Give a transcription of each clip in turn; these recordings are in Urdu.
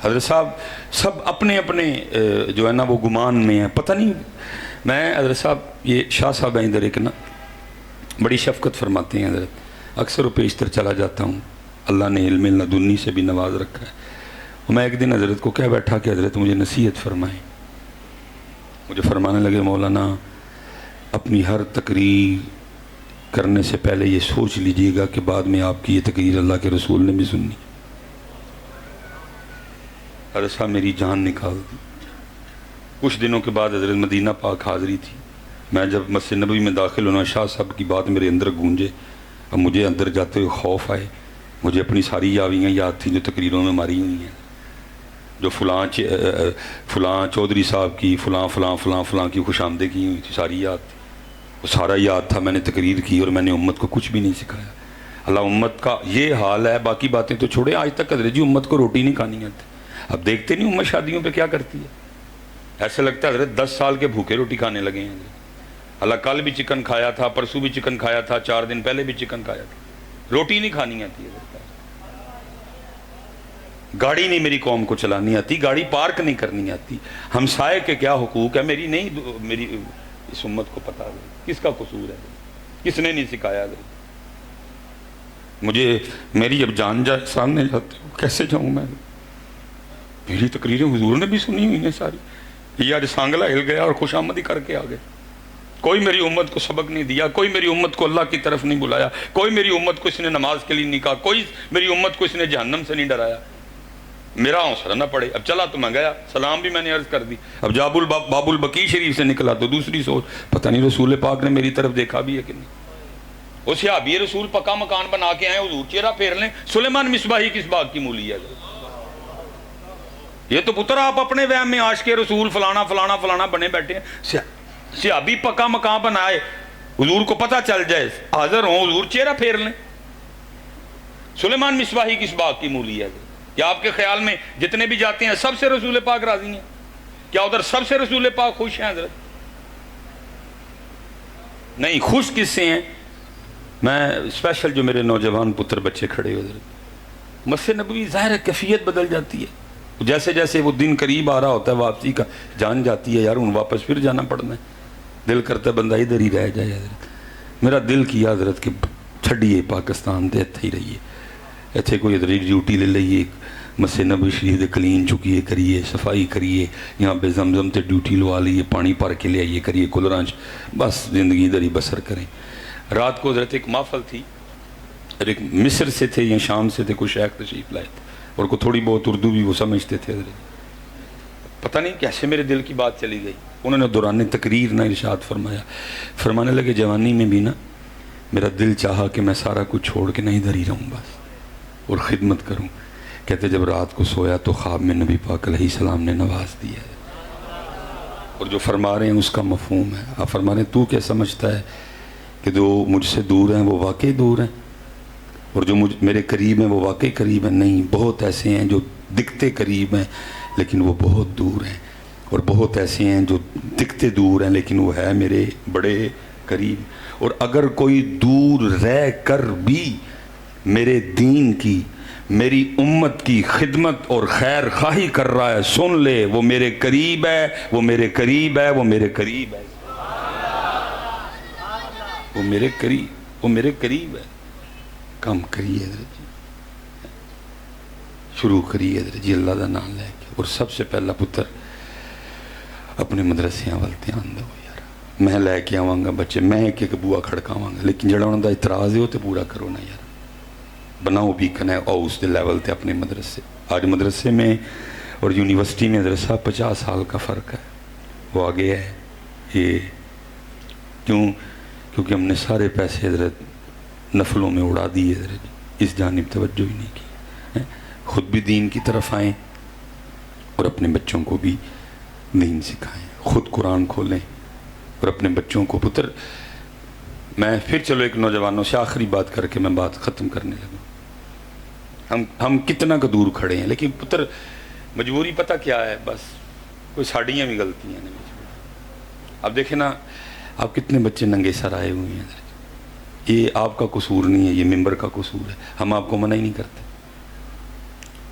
حضرت صاحب سب اپنے اپنے جو ہے نا وہ گمان میں ہیں. پتہ نہیں میں حضرت صاحب یہ شاہ صاحب ہیں ادھر ایک نا بڑی شفقت فرماتے ہیں حضرت. اکثر و بیشتر چلا جاتا ہوں, اللہ نے علم لدنی سے بھی نواز رکھا ہے. اور میں ایک دن حضرت کو کہہ بیٹھا کہ حضرت مجھے نصیحت فرمائیں. مجھے فرمانے لگے مولانا اپنی ہر تقریر کرنے سے پہلے یہ سوچ لیجئے گا کہ بعد میں آپ کی یہ تقریر اللہ کے رسول نے بھی سننی. حضرت صاحب میری جان نکال دی. کچھ دنوں کے بعد حضرت مدینہ پاک حاضری تھی. میں جب مسجد نبوی میں داخل ہونا شاہ صاحب کی بات میرے اندر گونجے. اب مجھے اندر جاتے ہوئے خوف آئے. مجھے اپنی ساری یاویاں یاد تھیں جو تقریروں میں ماری ہوئی ہیں, جو فلاں چودھری صاحب کی فلاں کی خوش آمدیں کی ہوئی تھی, ساری یاد تھی. وہ سارا یاد تھا. میں نے تقریر کی اور میں نے امت کو کچھ بھی نہیں سکھایا. اللہ امت کا یہ حال ہے. باقی باتیں تو چھوڑے, آج تک حضرت جی امت کو روٹی نہیں کھانی آتی. اب دیکھتے نہیں امت شادیوں پہ کیا کرتی ہے. ایسے لگتا ہے حضرت 10 سال کے بھوکے روٹی کھانے لگے ہیں. اللہ کل بھی چکن کھایا تھا, پرسوں بھی چکن کھایا تھا, 4 دن پہلے بھی چکن کھایا تھا. روٹی نہیں کھانی آتی ہے. گاڑی نہیں میری قوم کو چلانی آتی, گاڑی پارک نہیں کرنی آتی. ہمسائے کے کیا حقوق ہے میری نہیں, میری اس امت کو پتا ہے کس کا قصور ہے, کس نے نہیں سکھایا. مجھے میری جب جان جائے سامنے جاتے ہوں کیسے جاؤں میں. میری تقریریں حضور نے بھی سنی ہوئی ہیں ساری. یہ آج سانگلا ہل گیا اور خوش آمدی کر کے آ گئے. کوئی میری امت کو سبق نہیں دیا, کوئی میری امت کو اللہ کی طرف نہیں بلایا, کوئی میری امت کو اس نے نماز کے لیے نہیں کہا, کوئی میری امت کو اس نے جہنم سے نہیں ڈرایا. میرا حوصلہ نہ پڑے. اب چلا تو میں گیا, سلام بھی میں نے عرض کر دی. اب جب باب البقیع شریف سے نکلا تو دوسری سوچ, پتہ نہیں رسول پاک نے میری طرف دیکھا بھی ہے کہ نہیں. وہ صحابی رسول پکا مکان بنا کے آئے, حضور چہرہ پھیر لیں. سلیمان مصباحی کس باغ کی مولی ہے. یہ تو پتر آپ اپنے وہم میں عاشق رسول فلانا بنے بیٹھے ہیں. صحابی پکا مکان بنائے, حضور کو پتہ چل جائے, حاضر ہوں, حضور چہرہ پھیر لیں. سلیمان مصباحی کس باغ کی مولی ہے. کیا آپ کے خیال میں جتنے بھی جاتے ہیں سب سے رسول پاک راضی ہیں؟ کیا ادھر سب سے رسول پاک خوش ہیں حضرت؟ نہیں. خوش کس سے ہیں؟ میں اسپیشل جو میرے نوجوان پتر بچے کھڑے ہو حضرت, مسجد نبوی ظاہر ہے کیفیت بدل جاتی ہے. جیسے جیسے وہ دن قریب آ رہا ہوتا ہے واپسی کا, جان جاتی ہے یار ہوں واپس پھر جانا پڑنا ہے. دل کرتا ہے بندہ ادھر ہی رہ جائے حضرت. میرا دل کیا حضرت کہ چھڑیے پاکستان دے اتھے ہی رہیے, اتھے کوئی ادھر ڈیوٹی لے لئیے, مسجد نبوی شریف دے کلین چکیے کریے, صفائی کریے, یہاں پہ زمزم تے ڈیوٹی لوا لیے, پانی پار کے لے آئیے کریے کلرانچ, بس زندگی ادھر ہی بسر کریں. رات کو حضرت ایک محفل تھی, ایک مصر سے تھے یا شام سے تھے, کوئی شیخ تشریف لائے تھے اور کو تھوڑی بہت اردو بھی وہ سمجھتے تھے حضرت. پتہ نہیں کیسے میرے دل کی بات چلی گئی. انہوں نے دوران تقریر نہ ارشاد فرمایا, فرمانے لگے جوانی میں بھی نا میرا دل چاہا کہ میں سارا کچھ چھوڑ کے نہیں ادھر ہی رہوں بس اور خدمت کروں. کہتے جب رات کو سویا تو خواب میں نبی پاک علیہ السلام نے نواز دیا ہے, اور جو فرما رہے ہیں اس کا مفہوم ہے. آپ فرما رہے ہیں تو کیا سمجھتا ہے کہ جو مجھ سے دور ہیں وہ واقعی دور ہیں, اور جو میرے قریب ہیں وہ واقعی قریب ہیں؟ نہیں, بہت ایسے ہیں جو دکھتے قریب ہیں لیکن وہ بہت دور ہیں, اور بہت ایسے ہیں جو دکھتے دور ہیں لیکن وہ ہے میرے بڑے قریب. اور اگر کوئی دور رہ کر بھی میرے دین کی, میری امت کی خدمت اور خیر خواہی کر رہا ہے, سن لے وہ میرے قریب ہے, وہ میرے قریب ہے, وہ میرے قریب ہے, وہ میرے قریب, وہ میرے قریب ہے. کم کریے حضرت جی, شروع کریے حضرت جی اللہ دا نام لے کے. اور سب سے پہلا پتر اپنے مدرسے وال دھیان دو یار. میں لے کے آواں گا بچے, میں ایک ایک بوا کھڑکاواں گا, لیکن جڑا انہوں دا اعتراض ہے وہ تو پورا کرو نا یار. بناؤ بیکن ہے او اس دے لیول تے اپنے مدرسے. آج مدرسے میں اور یونیورسٹی میں حضرت صاحب 50 سال کا فرق ہے, وہ آگے ہے. یہ کیونکہ ہم نے سارے پیسے حضرت نفلوں میں اڑا دیے حضرت, اس جانب توجہ ہی نہیں کی. خود بھی دین کی طرف آئیں اور اپنے بچوں کو بھی دین سکھائیں. خود قرآن کھولیں اور اپنے بچوں کو. پتر میں پھر چلو ایک نوجوانوں سے آخری بات کر کے میں بات ختم کرنے لگا. ہم کتنا کا دور کھڑے ہیں, لیکن پتر مجبوری پتہ کیا ہے, بس کوئی ساڑیاں بھی غلطیاں نہیں. اب دیکھیں نا آپ کتنے بچے ننگے سر آئے ہوئے ہیں. یہ آپ کا قصور نہیں ہے, یہ ممبر کا قصور ہے. ہم آپ کو منع ہی نہیں کرتے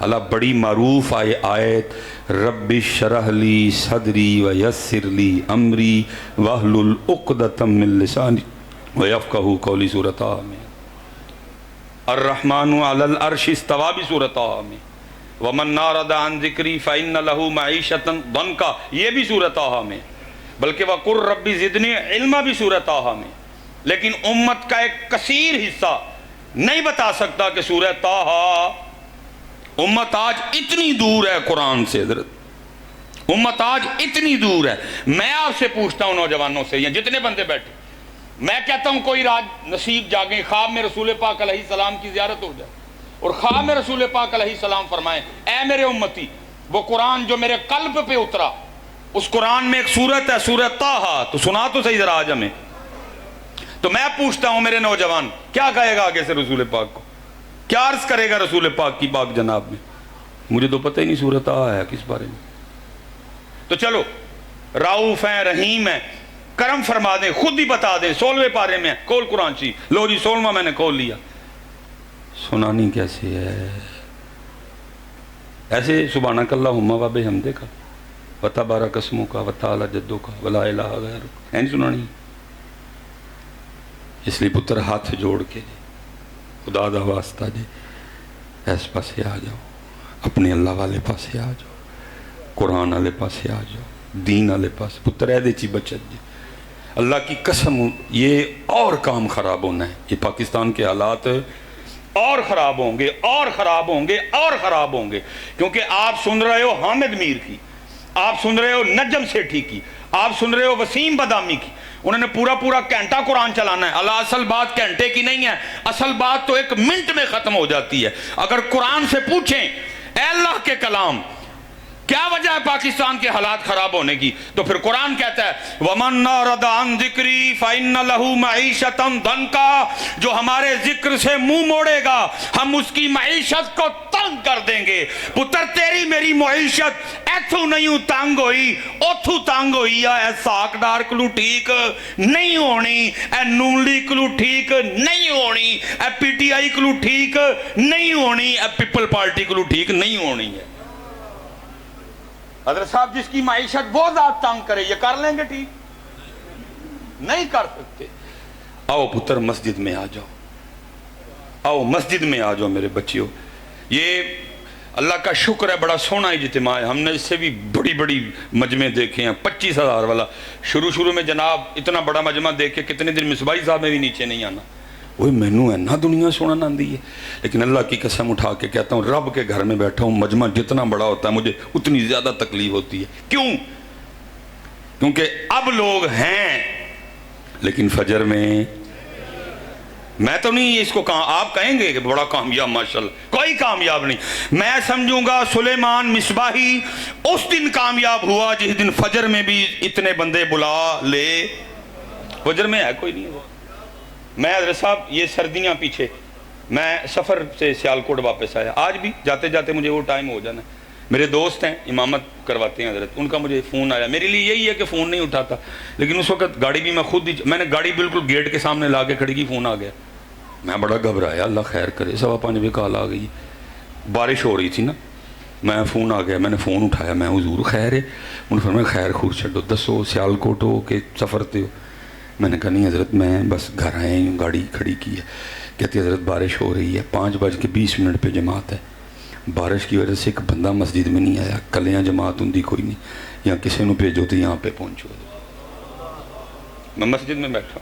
اللہ بڑی معروف آیت رب اشرح لی صدری ویسر لی امری واحلل عقدۃ من لسانی ویفقہوا قولی سورۃ طٰہٰ میں، الرحمن علی العرش استویٰ بھی سورۃ طٰہٰ میں، ومن اعرض عن ذکری فإن لہ معیشۃ ضنکا یہ بھی سورۃ طٰہٰ میں، بلکہ وقل رب زدنی علما بھی سورۃ طٰہٰ میں۔ لیکن امت کا ایک کثیر حصہ نہیں بتا سکتا کہ سورہ طٰہٰ، امت آج اتنی دور ہے قرآن سے، حضرت امت آج اتنی دور ہے۔ میں آپ سے پوچھتا ہوں نوجوانوں سے، یا جتنے بندے بیٹھے، میں کہتا ہوں کوئی رات نصیب جاگیں، خواب میں رسول پاک علیہ السلام کی زیارت ہو جائے اور خواب میں رسول پاک علیہ السلام فرمائیں اے میرے امتی، وہ قرآن جو میرے قلب پہ اترا، اس قرآن میں ایک سورت ہے سورہ طٰہٰ، تو سنا تو صحیح ذرا آج ہمیں۔ تو میں پوچھتا ہوں میرے نوجوان، کیا کہے گا آگے سے رسول پاک کو؟ کیا عرض کرے گا رسول پاک کی پاک جناب میں؟ مجھے تو پتہ ہی نہیں سورہ طٰہٰ ہے کس بارے میں۔ تو چلو، رؤوف ہیں، رحیم ہیں، کرم فرما دیں، خود ہی بتا دیں، 16ویں پارے میں کھول قرآن شریف، لو جی 16واں میں نے کھول لیا۔ سنانی کیسے ہے؟ ایسے سبحانک اللہم و بحمدک وتبارک اسمک وتعالی جدک ولا الہ غیرک، نہیں سنانی؟ اس لیے پتر ہاتھ جوڑ کے خدا دا واسطہ جے ایس پاسے آ جاؤ، اپنے اللہ والے پاسے آ جاؤ، قرآن والے پاسے آ جاؤ، دین والے پاسے، پتر اے دے چی بچت جے۔ اللہ کی قسم یہ اور کام خراب ہونا ہے، یہ پاکستان کے حالات اور خراب ہوں گے اور خراب ہوں گے اور خراب ہوں گے، کیونکہ آپ سن رہے ہو حامد میر کی، آپ سن رہے ہو نجم سیٹھی کی، آپ سن رہے ہو وسیم بادامی کی، انہوں نے پورا گھنٹہ قرآن چلانا ہے۔ اللہ اصل بات گھنٹے کی نہیں ہے، اصل بات تو 1 منٹ میں ختم ہو جاتی ہے۔ اگر قرآن سے پوچھیں اے اللہ کے کلام کیا وجہ ہے پاکستان کے حالات خراب ہونے کی، تو پھر قرآن کہتا ہے وَمَنْ أَعْرَضَ عَنْ ذِكْرِي فَإِنَّ لَهُ مَعِيشَةً ضَنْكًا، جو ہمارے ذکر سے منہ موڑے گا ہم اس کی معیشت کو تنگ کر دیں گے۔ پتر تیری میری معیشت ایتھو نہیں تنگ ہوئی، اوتھو تنگ ہوئی ہے، اے ساکدار کلو ٹھیک نہیں ہونی، اے نونلی کلو ٹھیک نہیں ہونی، اے پی ٹی آئی کلو ٹھیک نہیں ہونی، اے پیپل پارٹی کلو ٹھیک نہیں ہونی ہے۔ حضرت صاحب جس کی معیشت وہ ذات تنگ کرے یہ کر لیں گے ٹھیک؟ نہیں کر سکتے۔ آؤ پتر مسجد میں آ جاؤ، آؤ مسجد میں آ جاؤ میرے بچیوں۔ یہ اللہ کا شکر ہے، بڑا سونا اجتماع ہے، ہم نے اس سے بھی بڑی مجمع دیکھے ہیں، 25,000 والا۔ شروع میں جناب اتنا بڑا مجمع دیکھ کے کتنے دن مصباحی صاحب میں بھی نیچے نہیں آنا، وہی مینو اینا دنیا سونا آندی ہے۔ لیکن اللہ کی قسم اٹھا کے کہتا ہوں رب کے گھر میں بیٹھا ہوں، مجمع جتنا بڑا ہوتا ہے مجھے اتنی زیادہ تکلیف ہوتی ہے۔ کیوں؟ کیونکہ اب لوگ ہیں لیکن فجر میں تو نہیں اس کو آپ کہیں گے کہ بڑا کامیاب، ماشاءاللہ کوئی کامیاب نہیں۔ میں سمجھوں گا سلیمان مصباحی اس دن کامیاب ہوا جس دن فجر میں بھی اتنے بندے بلا لے۔ فجر میں ہے کوئی نہیں ہوا۔ میں حضرت صاحب یہ سردیاں پیچھے میں سفر سے سیالکوٹ واپس آیا، آج بھی جاتے جاتے مجھے وہ ٹائم ہو جانا ہے۔ میرے دوست ہیں امامت کرواتے ہیں حضرت، ان کا مجھے فون آیا، میرے لیے یہی ہے کہ فون نہیں اٹھاتا، لیکن اس وقت گاڑی بھی میں نے گاڑی بالکل گیٹ کے سامنے لا کے کھڑی کی، فون آ گیا، میں بڑا گھبرایا، اللہ خیر کرے، 5:15 بجے کال آ گئی، بارش ہو رہی تھی نا، میں فون آ گیا، میں نے فون اٹھایا، میں حضور خیر ہے؟ انہوں نے فرمایا خیر خور چھڈو، دسو سیالکوٹ ہو کہ سفر تے ہو؟ میں نے کہا نہیں حضرت میں بس گھر آئے ہوں، گاڑی کھڑی کی ہے۔ کہتی حضرت بارش ہو رہی ہے، 5:20 پہ جماعت ہے، بارش کی وجہ سے ایک بندہ مسجد میں نہیں آیا، کلیاں جماعت ہوں کوئی نہیں، یا کسی نے بھیجو تو یہاں پہ پہنچو۔ میں مسجد میں بیٹھا،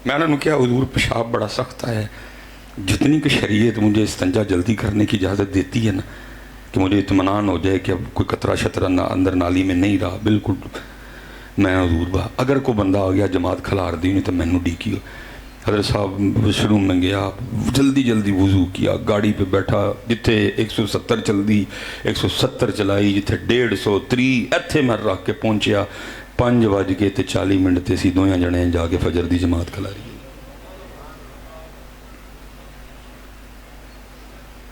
میں نے کیا حضور پیشاب بڑا سخت ہے، جتنی کہ شریعت مجھے استنجا جلدی کرنے کی اجازت دیتی ہے نا کہ مجھے اطمینان ہو جائے کہ اب کوئی قطرہ شطرہ اندر نالی میں نہیں رہا، بالکل میں حضور اگر کوئی بندہ آ گیا جماعت کھلار دی نہیں تو میں نے ڈیکی ہو۔ حضرت صاحب واش روم میں گیا، جلدی وضو کیا، گاڑی پہ بیٹھا، جتھے 170 چل دی 170 چلائی، جتھے 150 ایتھے میں رکھ کے پہنچیا 5:40 تے سی دویاں جنے جا کے فجر دی جماعت کھلاری۔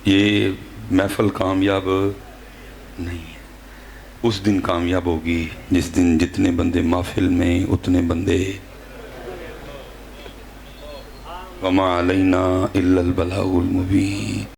یہ محفل کامیاب نہیں ہے، اس دن کامیاب ہوگی جس دن جتنے بندے محفل میں اتنے بندے وما علینا الا البلاغ المبین۔